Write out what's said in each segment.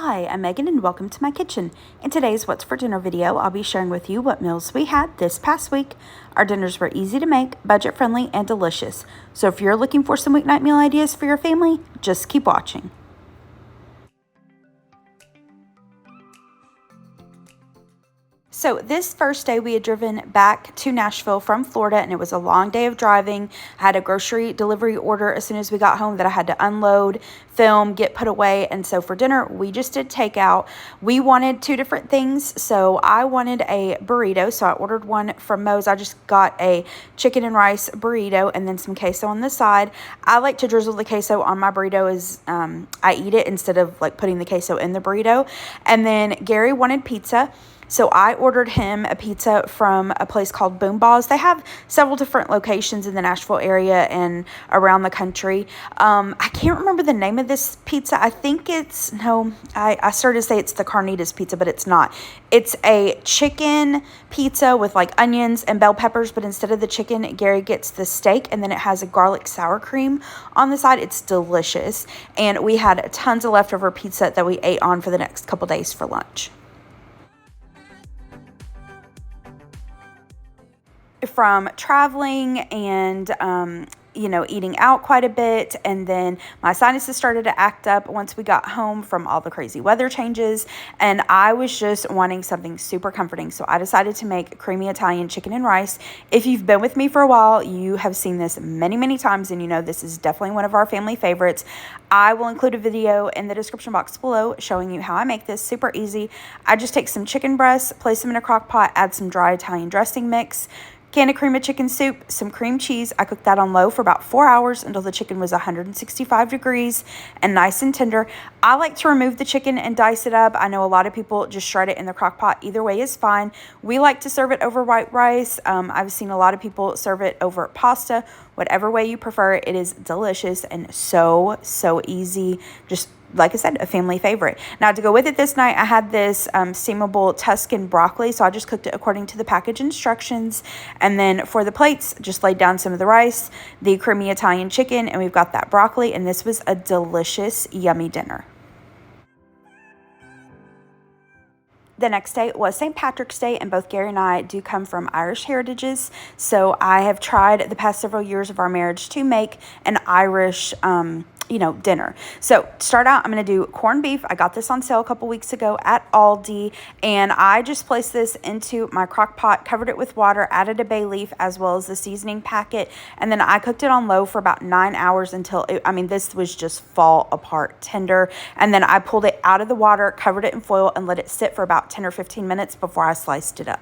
Hi, I'm Megan and welcome to my kitchen. In today's What's for Dinner video, I'll be sharing with you what meals we had this past week. Our dinners were easy to make, budget friendly, and delicious. So if you're looking for some weeknight meal ideas for your family, just keep watching. So this first day we had driven back to Nashville from Florida, and it was a long day of driving. I had a grocery delivery order as soon as we got home that I had to unload, film, get put away. And so for dinner, we just did takeout. We wanted two different things. So I wanted a burrito. So I ordered one from Moe's. I just got a chicken and rice burrito and then some queso on the side. I like to drizzle the queso on my burrito as I eat it instead of like putting the queso in the burrito. And then Gary wanted pizza. So I ordered him a pizza from a place called Boom Balls. They have several different locations in the Nashville area and around the country. I can't remember the name of this pizza. I think it's, I started to say it's the Carnitas pizza, but it's not. It's a chicken pizza with like onions and bell peppers, but instead of the chicken, Gary gets the steak, and then it has a garlic sour cream on the side. It's delicious. And we had tons of leftover pizza that we ate on for the next couple days for lunch. From traveling and eating out quite a bit, and then my sinuses started to act up once we got home from all the crazy weather changes, and I was just wanting something super comforting. So I decided to make creamy Italian chicken and rice. If you've been with me for a while, you have seen this many times, and you know this is definitely one of our family favorites. I will include a video in the description box below showing you how I make this. Super easy. I just take some chicken breasts, place them in a crock pot, add some dry Italian dressing mix, can of cream of chicken soup, some cream cheese. I cooked that on low for about 4 hours until the chicken was 165 degrees and nice and tender. I like to remove the chicken and dice it up. I know a lot of people just shred it in the crock pot. Either way is fine. We like to serve it over white rice. I've seen a lot of people serve it over pasta. Whatever way you prefer, it is delicious and so easy. Just like I said, a family favorite. Now to go with it this night, I had this steamable Tuscan broccoli. So I just cooked it according to the package instructions. And then for the plates, just laid down some of the rice, the creamy Italian chicken, and we've got that broccoli. And this was a delicious, yummy dinner. The next day was St. Patrick's Day, and both Gary and I do come from Irish heritages. So I have tried the past several years of our marriage to make an Irish dinner. So to start out, I'm going to do corned beef. I got this on sale a couple weeks ago at Aldi, and I just placed this into my crock pot, covered it with water, added a bay leaf as well as the seasoning packet, and then I cooked it on low for about 9 hours until this was just fall apart tender. And then I pulled it out of the water, covered it in foil, and let it sit for about 10 or 15 minutes before I sliced it up.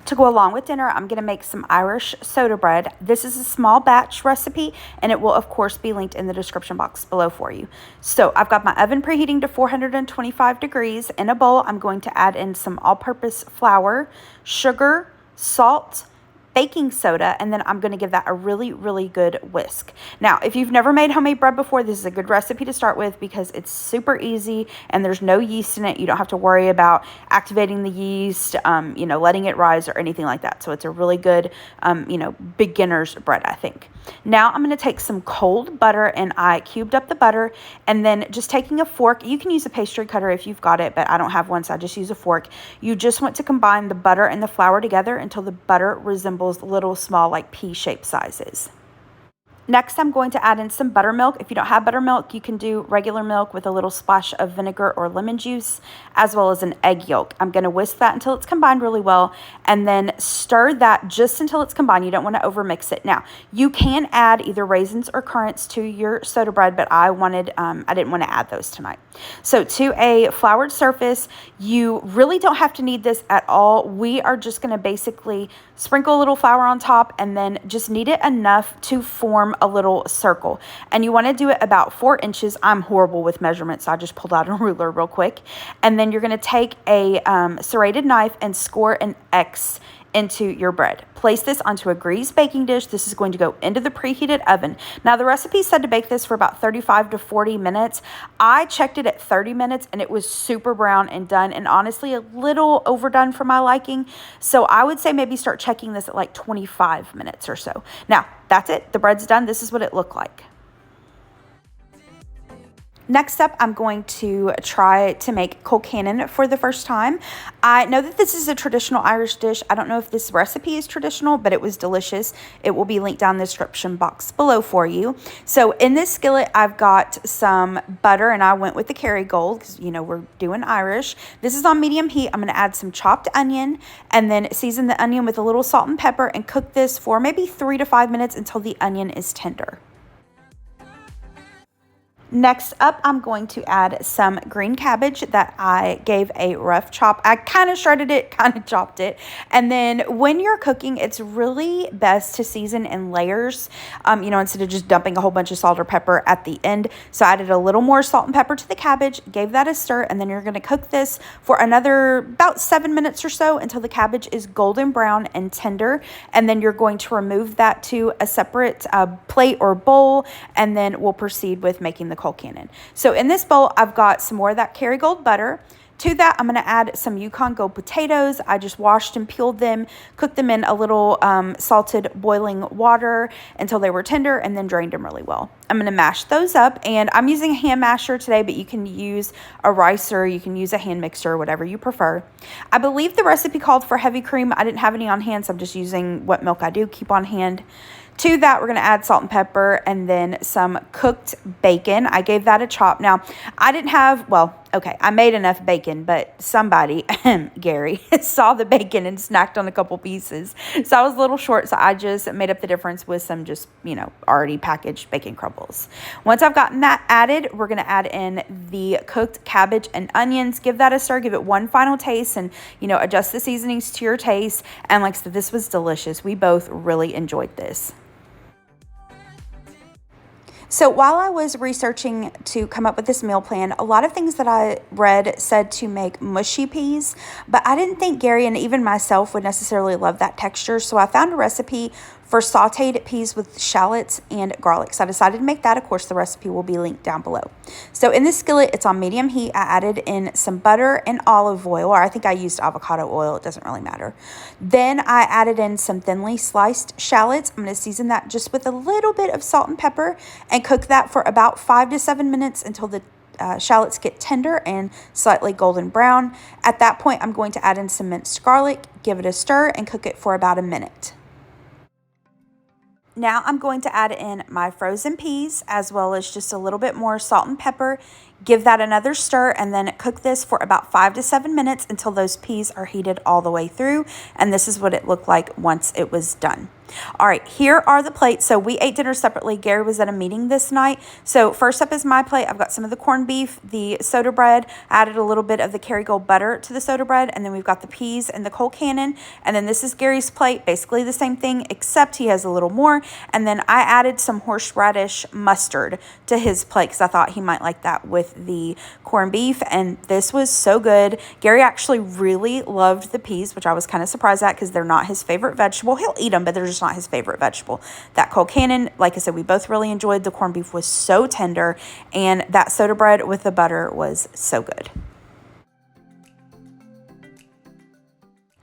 To go along with dinner, I'm going to make some Irish soda bread. This is a small batch recipe, and it will, of course, be linked in the description box below for you. So I've got my oven preheating to 425 degrees. In a bowl, I'm going to add in some all-purpose flour, sugar, salt, baking soda, and then I'm going to give that a really good whisk. Now, if you've never made homemade bread before, this is a good recipe to start with because it's super easy and there's no yeast in it. You don't have to worry about activating the yeast, letting it rise or anything like that. So it's a really good, beginner's bread, I think. Now I'm going to take some cold butter, and I cubed up the butter, and then just taking a fork. You can use a pastry cutter if you've got it, but I don't have one, so I just use a fork. You just want to combine the butter and the flour together until the butter resembles little small like pea-shaped sizes. Next, I'm going to add in some buttermilk. If you don't have buttermilk, you can do regular milk with a little splash of vinegar or lemon juice, as well as an egg yolk. I'm going to whisk that until it's combined really well, and then stir that just until it's combined. You don't want to overmix it. Now, you can add either raisins or currants to your soda bread, but I didn't want to add those tonight. So to a floured surface, you really don't have to knead this at all. We are just going to basically sprinkle a little flour on top and then just knead it enough to form a little circle. And you want to do it about 4 inches. I'm horrible with measurements, so I just pulled out a ruler real quick. And then you're going to take a serrated knife and score an X into your bread. Place this onto a greased baking dish. This is going to go into the preheated oven. Now, the recipe said to bake this for about 35 to 40 minutes. I checked it at 30 minutes and it was super brown and done, and honestly a little overdone for my liking. So I would say maybe start checking this at like 25 minutes or so. Now, that's it. The bread's done. This is what it looked like. Next up, I'm going to try to make Colcannon for the first time. I know that this is a traditional Irish dish. I don't know if this recipe is traditional, but it was delicious. It will be linked down in the description box below for you. So in this skillet, I've got some butter, and I went with the Kerrygold because, you know, we're doing Irish. This is on medium heat. I'm going to add some chopped onion and then season the onion with a little salt and pepper and cook this for maybe 3 to 5 minutes until the onion is tender. Next up, I'm going to add some green cabbage that I gave a rough chop. I kind of shredded it, kind of chopped it. And then when you're cooking, it's really best to season in layers, you know, instead of just dumping a whole bunch of salt or pepper at the end. So I added a little more salt and pepper to the cabbage, gave that a stir, and then you're going to cook this for another about 7 minutes or so until the cabbage is golden brown and tender. And then you're going to remove that to a separate plate or bowl, and then we'll proceed with making the Colcannon. So in this bowl, I've got some more of that Kerrygold butter. To that, I'm going to add some Yukon Gold potatoes. I just washed and peeled them, cooked them in a little salted boiling water until they were tender, and then drained them really well. I'm going to mash those up, and I'm using a hand masher today, but you can use a ricer, you can use a hand mixer, whatever you prefer. I believe the recipe called for heavy cream. I didn't have any on hand, so I'm just using what milk I do keep on hand. To that, we're going to add salt and pepper and then some cooked bacon. I gave that a chop. Now, I didn't have, well, okay, I made enough bacon, but somebody, Gary, saw the bacon and snacked on a couple pieces. So I was a little short, so I just made up the difference with some just, you know, already packaged bacon crumbles. Once I've gotten that added, we're going to add in the cooked cabbage and onions. Give that a stir, give it one final taste, and, you know, adjust the seasonings to your taste. And like I said, this was delicious. We both really enjoyed this. So while I was researching to come up with this meal plan, a lot of things that I read said to make mushy peas, but I didn't think Gary and even myself would necessarily love that texture. So I found a recipe for sauteed peas with shallots and garlic. So I decided to make that. Of course, the recipe will be linked down below. So in this skillet, it's on medium heat. I added in some butter and olive oil, or I think I used avocado oil. It doesn't really matter. Then I added in some thinly sliced shallots. I'm going to season that just with a little bit of salt and pepper and cook that for about 5 to 7 minutes until the shallots get tender and slightly golden brown. At that point, I'm going to add in some minced garlic, give it a stir, and cook it for about a minute. Now I'm going to add in my frozen peas as well as just a little bit more salt and pepper. Give that another stir and then cook this for about 5 to 7 minutes until those peas are heated all the way through. And this is what it looked like once it was done. All right, here are the plates. So we ate dinner separately. Gary was at a meeting this night. So first up is my plate. I've got some of the corned beef, the soda bread. I added a little bit of the Kerrygold butter to the soda bread. And then we've got the peas and the Colcannon. And then this is Gary's plate. Basically the same thing, except he has a little more. And then I added some horseradish mustard to his plate because I thought he might like that with the corned beef. And this was so good. Gary actually really loved the peas, which I was kind of surprised at because they're not his favorite vegetable. He'll eat them, but they're just not his favorite vegetable. That Colcannon, like I said, we both really enjoyed. The corned beef was so tender, and that soda bread with the butter was so good.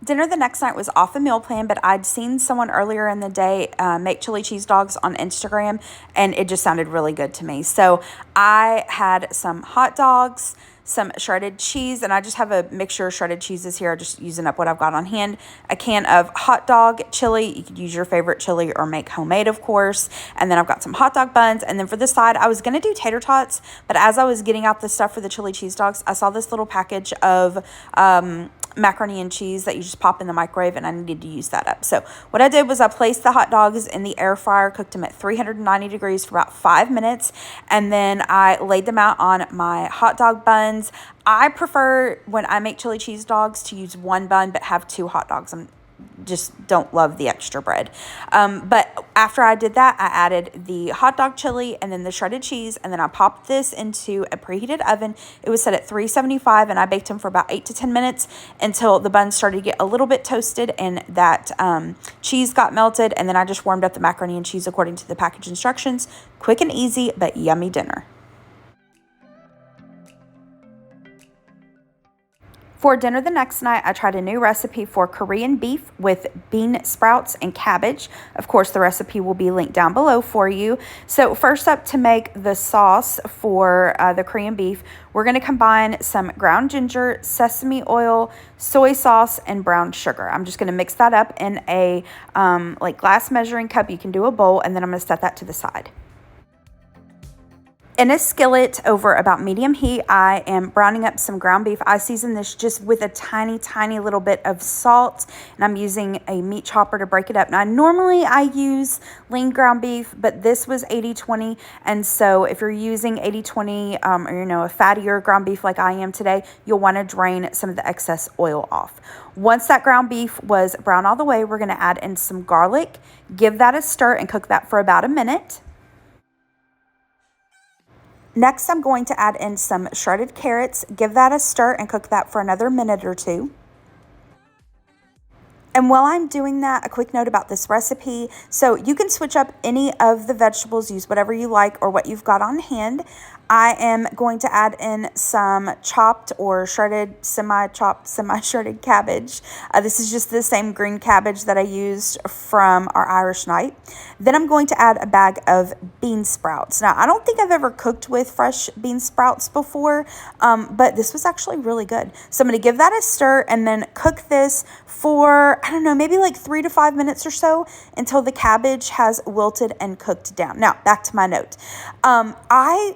Dinner the next night was off the meal plan, but I'd seen someone earlier in the day make chili cheese dogs on Instagram, and it just sounded really good to me. So I had some hot dogs, some shredded cheese, and I just have a mixture of shredded cheeses here, just using up what I've got on hand. A can of hot dog chili. You could use your favorite chili or make homemade, of course. And then I've got some hot dog buns. And then for the side, I was going to do tater tots, but as I was getting out the stuff for the chili cheese dogs, I saw this little package of macaroni and cheese that you just pop in the microwave, and I needed to use that up. So what I did was I placed the hot dogs in the air fryer, cooked them at 390 degrees for about 5 minutes, and then I laid them out on my hot dog buns. I prefer, when I make chili cheese dogs, to use one bun but have 2 hot dogs. I just don't love the extra bread. But after I did that, I added the hot dog chili and then the shredded cheese, and then I popped this into a preheated oven. It was set at 375, and I baked them for about 8 to 10 minutes until the buns started to get a little bit toasted and that cheese got melted. And then I just warmed up the macaroni and cheese according to the package instructions. Quick and easy, but yummy dinner. For dinner the next night, I tried a new recipe for Korean beef with bean sprouts and cabbage. Of course, the recipe will be linked down below for you. So first up, to make the sauce for the Korean beef, we're going to combine some ground ginger, sesame oil, soy sauce, and brown sugar. I'm just going to mix that up in a like glass measuring cup. You can do a bowl, and then I'm going to set that to the side. In a skillet over about medium heat, I am browning up some ground beef. I season this just with a tiny little bit of salt, and I'm using a meat chopper to break it up. Now, normally I use lean ground beef, but this was 80-20, and so if you're using 80-20 or a fattier ground beef like I am today, you'll want to drain some of the excess oil off. Once that ground beef was brown all the way, we're going to add in some garlic, give that a stir, and cook that for about a minute. Next, I'm going to add in some shredded carrots, give that a stir, and cook that for another minute or two. And while I'm doing that, a quick note about this recipe. So you can switch up any of the vegetables, use whatever you like or what you've got on hand. I am going to add in some chopped or shredded, semi-chopped, semi-shredded cabbage. This is just the same green cabbage that I used from our Irish night. Then I'm going to add a bag of bean sprouts. Now, I don't think I've ever cooked with fresh bean sprouts before, but this was actually really good. So I'm going to give that a stir and then cook this for, I don't know, maybe like 3 to 5 minutes or so until the cabbage has wilted and cooked down. Now, back to my note.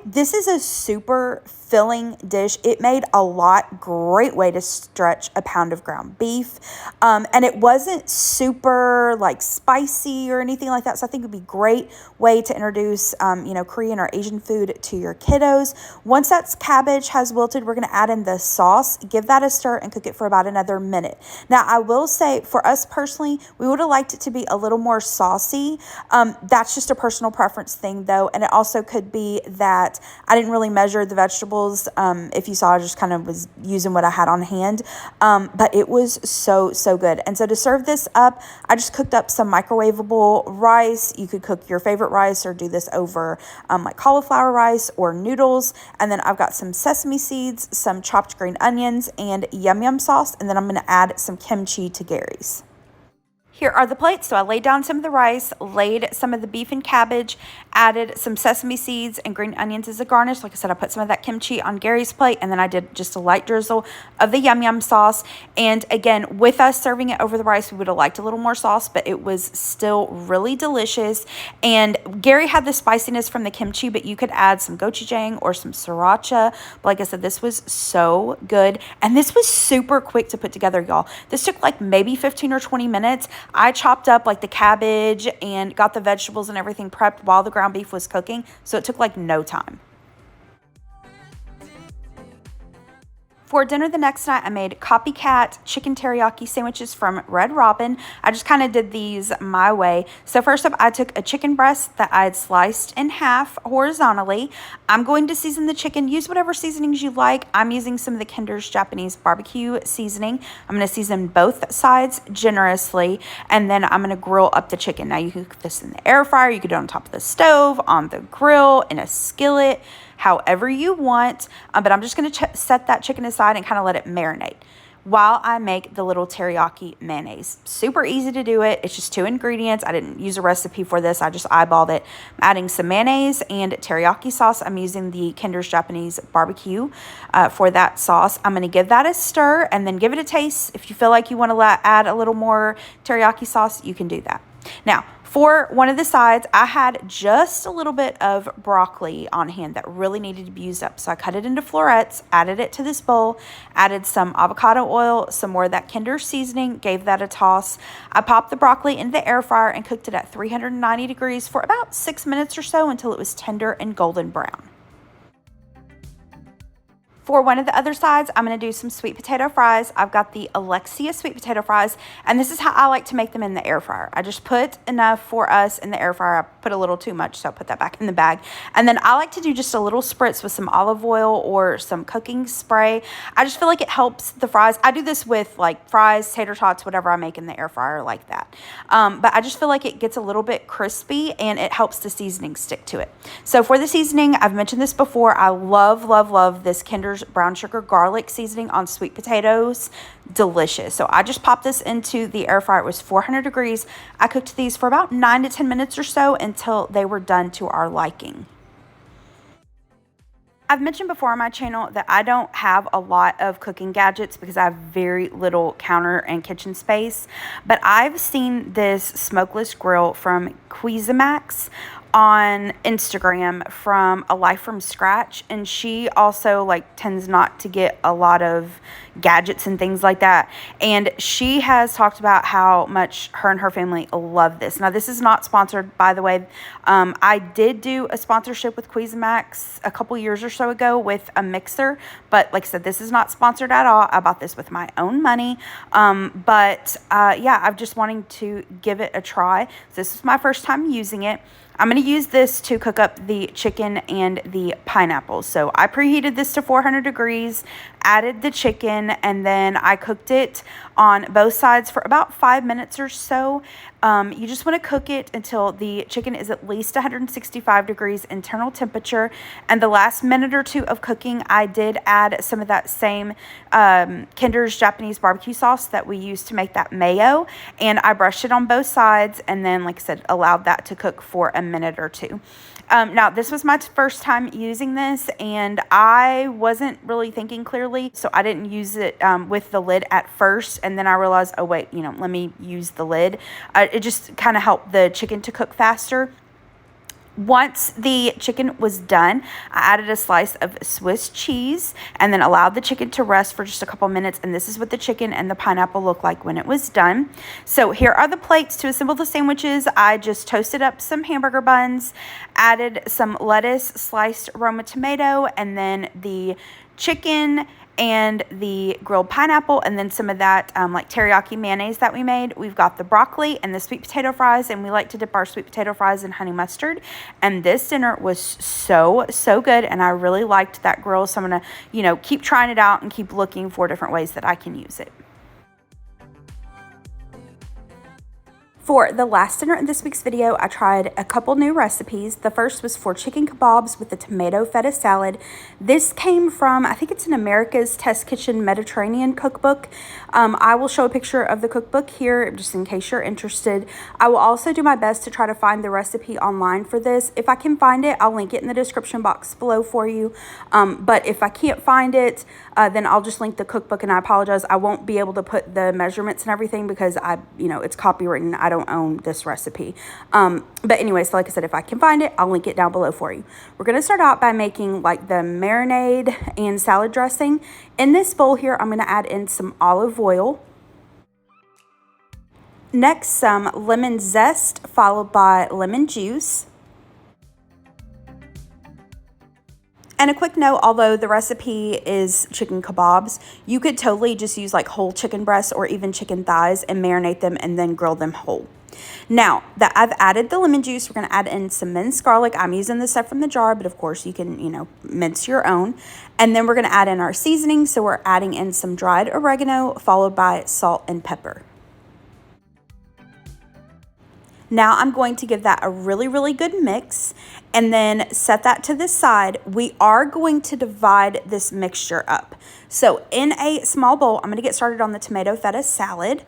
This is a super filling dish. It made a lot. Great way to stretch a pound of ground beef. And it wasn't super like spicy or anything like that. So I think it would be a great way to introduce, Korean or Asian food to your kiddos. Once that cabbage has wilted, we're going to add in the sauce, give that a stir, and cook it for about another minute. Now, I will say for us personally, we would have liked it to be a little more saucy. That's just a personal preference thing though. And it also could be that I didn't really measure the vegetables. If you saw, I just kind of was using what I had on hand. But it was so good. And so to serve this up, I just cooked up some microwavable rice. You could cook your favorite rice or do this over like cauliflower rice or noodles. And then I've got some sesame seeds, some chopped green onions, and yum sauce. And then I'm going to add some kimchi to Gary's. Here are the plates. So I laid down some of the rice, laid some of the beef and cabbage, added some sesame seeds and green onions as a garnish. Like I said, I put some of that kimchi on Gary's plate, and then I did just a light drizzle of the yum sauce. And again, with us serving it over the rice, we would have liked a little more sauce, but it was still really delicious. And Gary had the spiciness from the kimchi, but you could add some gochujang or some sriracha. But like I said, this was so good. And this was super quick to put together, y'all. This took like maybe 15 or 20 minutes. I chopped up like the cabbage and got the vegetables and everything prepped while the ground beef was cooking, so it took like no time. For dinner the next night, I made Copycat chicken teriyaki sandwiches from Red Robin. I just kind of did these my way. So first up, I took a chicken breast that I had sliced in half horizontally. I'm going to season the chicken. Use whatever seasonings you like. I'm using some of the Kinder's Japanese barbecue seasoning. I'm going to season both sides generously, and then I'm going to grill up the chicken. Now, you can cook this in the air fryer. You could do it on top of the stove, on the grill, in a skillet, however you want, but I'm just going to set that chicken aside and kind of let it marinate while I make the little teriyaki mayonnaise. Super easy to do it. It's just 2 ingredients. I didn't use a recipe for this. I just eyeballed it. I'm adding some mayonnaise and teriyaki sauce. I'm using the Kinder's Japanese barbecue for that sauce. I'm going to give that a stir and then give it a taste. If you feel like you want to add a little more teriyaki sauce, you can do that. Now, for one of the sides, I had just a little bit of broccoli on hand that really needed to be used up. So I cut it into florets, added it to this bowl, added some avocado oil, some more of that Kinder seasoning, gave that a toss. I popped the broccoli into the air fryer and cooked it at 390 degrees for about 6 minutes or so until it was tender and golden brown. For one of the other sides, I'm going to do some sweet potato fries. I've got the Alexia sweet potato fries, and this is how I like to make them in the air fryer. I just put enough for us in the air fryer. I put a little too much, so I put that back in the bag. And then I like to do just a little spritz with some olive oil or some cooking spray. I just feel like it helps the fries. I do this with like fries, tater tots, whatever I make in the air fryer like that. But I just feel like it gets a little bit crispy and it helps the seasoning stick to it. So for the seasoning, I've mentioned this before. I love this Kinder's ginger, brown sugar, garlic seasoning on sweet potatoes. Delicious. So I just popped this into the air fryer. It was 400 degrees. I cooked these for about 9 to 10 minutes or so until they were done to our liking. I've mentioned before on my channel that I don't have a lot of cooking gadgets because I have very little counter and kitchen space, but I've seen this smokeless grill from Cuisamax on Instagram from A Life from Scratch, and she also tends not to get a lot of gadgets and things like that, and she has talked about how much her and her family love this. Now, this is not sponsored, by the way. I did do a sponsorship with Cuisamax a couple years or so ago with a mixer, but like I said, this is not sponsored at all. I bought this with my own money, yeah, I'm just wanting to give it a try. This is my first time using it. I'm going to use this to cook up the chicken and the pineapples. So I preheated this to 400 degrees, added the chicken, and then I cooked it on both sides for about 5 minutes or so. You just want to cook it until the chicken is at least 165 degrees internal temperature. And the last minute or two of cooking, I did add some of that same Kinder's Japanese barbecue sauce that we used to make that mayo. And I brushed it on both sides and then, like I said, allowed that to cook for a minute or two. Now, this was my first time using this, and I wasn't really thinking clearly, so I didn't use it with the lid at first, and then I realized, oh, wait, let me use the lid. It just kind of helped the chicken to cook faster. Once the chicken was done, I added a slice of Swiss cheese and then allowed the chicken to rest for just a couple minutes. And this is what the chicken and the pineapple looked like when it was done. So here are the plates to assemble the sandwiches. I just toasted up some hamburger buns, added some lettuce, sliced Roma tomato, and then the chicken and the grilled pineapple, and then some of that teriyaki mayonnaise that we made. We've got the broccoli and the sweet potato fries, and we like to dip our sweet potato fries in honey mustard. And this dinner was so good, and I really liked that grill, so I'm gonna keep trying it out and keep looking for different ways that I can use it. For the last dinner in this week's video, I tried a couple new recipes. The first was for chicken kebabs with a tomato feta salad. This came from, I think it's an America's Test Kitchen Mediterranean cookbook. I will show a picture of the cookbook here just in case you're interested. I will also do my best to try to find the recipe online for this. If I can find it, I'll link it in the description box below for you. But if I can't find it, then I'll just link the cookbook, and I apologize. I won't be able to put the measurements and everything because it's copywritten. I don't own this recipe. But anyway, so like I said, if I can find it, I'll link it down below for you. We're going to start out by making the marinade and salad dressing. In this bowl here, I'm going to add in some olive oil. Next, some lemon zest followed by lemon juice. And a quick note, although the recipe is chicken kebabs, you could totally just use whole chicken breasts or even chicken thighs and marinate them and then grill them whole. Now that I've added the lemon juice, we're going to add in some minced garlic. I'm using this stuff from the jar, but of course you can, mince your own. And then we're going to add in our seasoning. So we're adding in some dried oregano followed by salt and pepper. Now I'm going to give that a really good mix and then set that to the side. We are going to divide this mixture up. So in a small bowl, I'm going to get started on the tomato feta salad.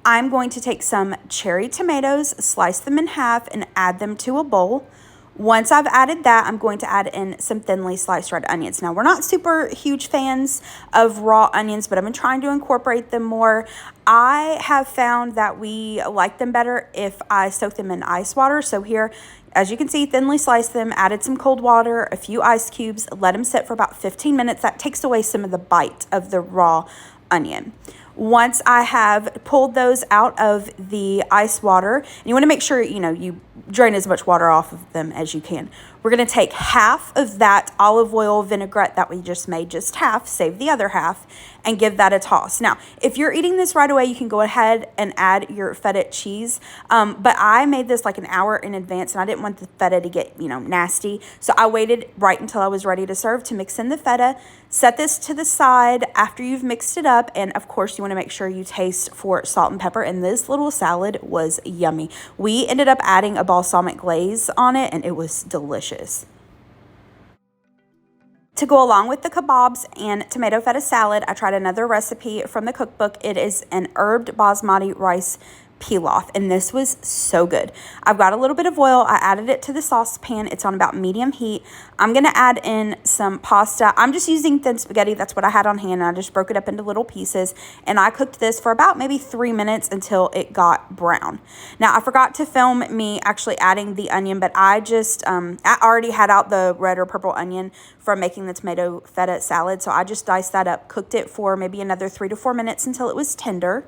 I'm going to take some cherry tomatoes, slice them in half, and add them to a bowl. Once I've added that, I'm going to add in some thinly sliced red onions. Now, we're not super huge fans of raw onions, but I've been trying to incorporate them more. I have found that we like them better if I soak them in ice water. So here, as you can see, thinly sliced them, added some cold water, a few ice cubes, let them sit for about 15 minutes. That takes away some of the bite of the raw onion. Once I have pulled those out of the ice water, and you want to make sure, you drain as much water off of them as you can. We're going to take half of that olive oil vinaigrette that we just made, just half, save the other half, and give that a toss. Now, if you're eating this right away, you can go ahead and add your feta cheese. But I made this an hour in advance, and I didn't want the feta to get, nasty. So I waited right until I was ready to serve to mix in the feta. Set this to the side after you've mixed it up. And of course, you want to make sure you taste for salt and pepper. And this little salad was yummy. We ended up adding a balsamic glaze on it, and it was delicious. To go along with the kebabs and tomato feta salad, I tried another recipe from the cookbook. It is an herbed basmati rice pilaf, and this was so good. I've got a little bit of oil. I added it to the saucepan. It's on about medium heat. I'm going to add in some pasta. I'm just using thin spaghetti. That's what I had on hand. I just broke it up into little pieces, and I cooked this for about maybe 3 minutes until it got brown. Now, I forgot to film me actually adding the onion, but I just, I already had out the red or purple onion from making the tomato feta salad, so I just diced that up, cooked it for maybe another 3 to 4 minutes until it was tender.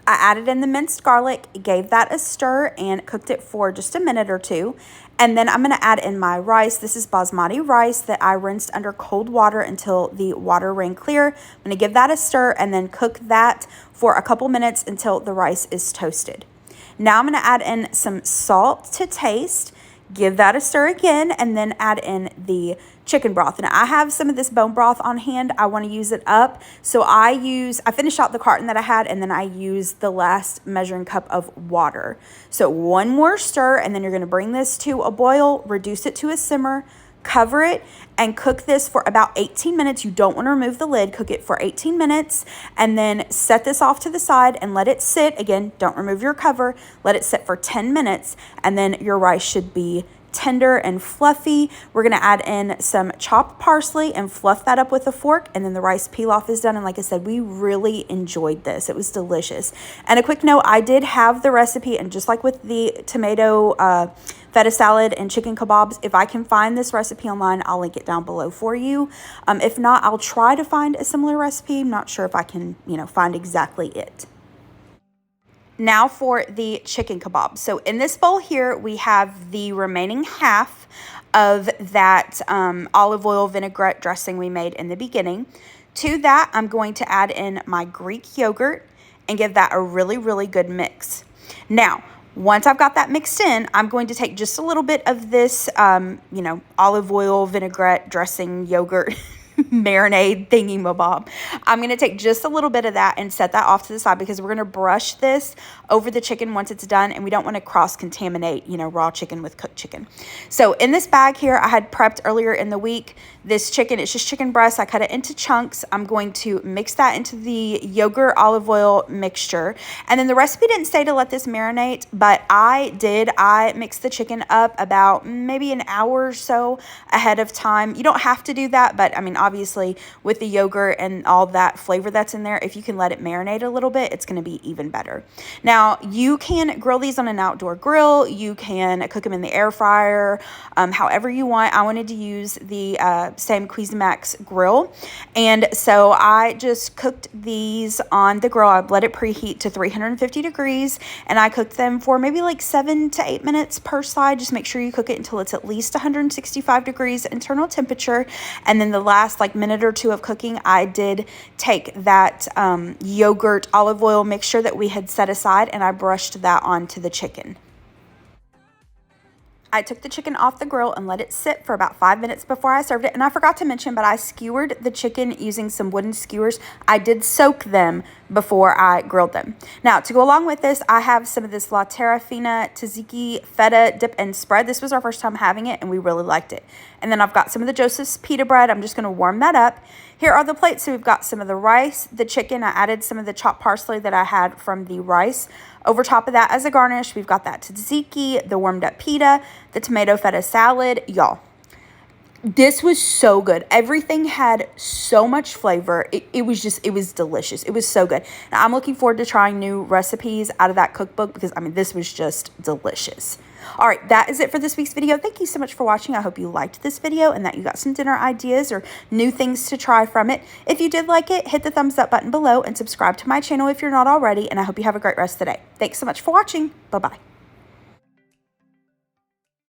I added in the minced garlic, gave that a stir, and cooked it for just a minute or two. And then I'm going to add in my rice. This is basmati rice that I rinsed under cold water until the water ran clear. I'm going to give that a stir and then cook that for a couple minutes until the rice is toasted. Now I'm going to add in some salt to taste. Give that a stir again, and then add in the chicken broth. Now, I have some of this bone broth on hand. I want to use it up. So I finished out the carton that I had, and then I used the last measuring cup of water. So one more stir, and then you're going to bring this to a boil, reduce it to a simmer, cover it, and cook this for about 18 minutes. You don't want to remove the lid. Cook it for 18 minutes, and then set this off to the side and let it sit. Again, don't remove your cover. Let it sit for 10 minutes, and then your rice should be tender and fluffy. We're going to add in some chopped parsley and fluff that up with a fork, and then the rice pilaf is done. And like I said, we really enjoyed this. It was delicious. And a quick note, I did have the recipe, and just like with the tomato feta salad and chicken kebabs, if I can find this recipe online, I'll link it down below for you. If not, I'll try to find a similar recipe. I'm not sure if I can, find exactly it. Now for the chicken kebab. So in this bowl here, we have the remaining half of that olive oil vinaigrette dressing we made in the beginning. To that, I'm going to add in my Greek yogurt and give that a really, really good mix. Now, once I've got that mixed in, I'm going to take just a little bit of this, olive oil vinaigrette dressing yogurt marinade thingy-mabob. I'm going to take just a little bit of that and set that off to the side, because we're going to brush this over the chicken once it's done, and we don't want to cross-contaminate, raw chicken with cooked chicken. So in this bag here, I had prepped earlier in the week this chicken. It's just chicken breast. I cut it into chunks. I'm going to mix that into the yogurt olive oil mixture. And then the recipe didn't say to let this marinate, but I did. I mixed the chicken up about maybe an hour or so ahead of time. You don't have to do that, but I mean, obviously with the yogurt and all that flavor that's in there, if you can let it marinate a little bit, it's going to be even better. Now, you can grill these on an outdoor grill. You can cook them in the air fryer, however you want. I wanted to use the same Cuisinart grill, and so I just cooked these on the grill. I let it preheat to 350 degrees, and I cooked them for maybe like 7 to 8 minutes per side. Just make sure you cook it until it's at least 165 degrees internal temperature, and then the last minute or two of cooking, I did take that yogurt olive oil mixture that we had set aside, and I brushed that onto the chicken. I took the chicken off the grill and let it sit for about 5 minutes before I served it. And I forgot to mention, but I skewered the chicken using some wooden skewers. I did soak them before I grilled them. Now, to go along with this, I have some of this La Terrafina tzatziki feta dip and spread. This was our first time having it, and we really liked it. And then I've got some of the Joseph's pita bread. I'm just going to warm that up. Here are the plates. So we've got some of the rice, the chicken. I added some of the chopped parsley that I had from the rice. Over top of that as a garnish, we've got that tzatziki, the warmed up pita, the tomato feta salad. Y'all, this was so good. Everything had so much flavor. It was delicious. It was so good. Now, I'm looking forward to trying new recipes out of that cookbook, because, this was just delicious. All right, that is it for this week's video. Thank you so much for watching. I hope you liked this video and that you got some dinner ideas or new things to try from it. If you did like it, hit the thumbs up button below and subscribe to my channel if you're not already, and I hope you have a great rest of the day. Thanks so much for watching. Bye-bye.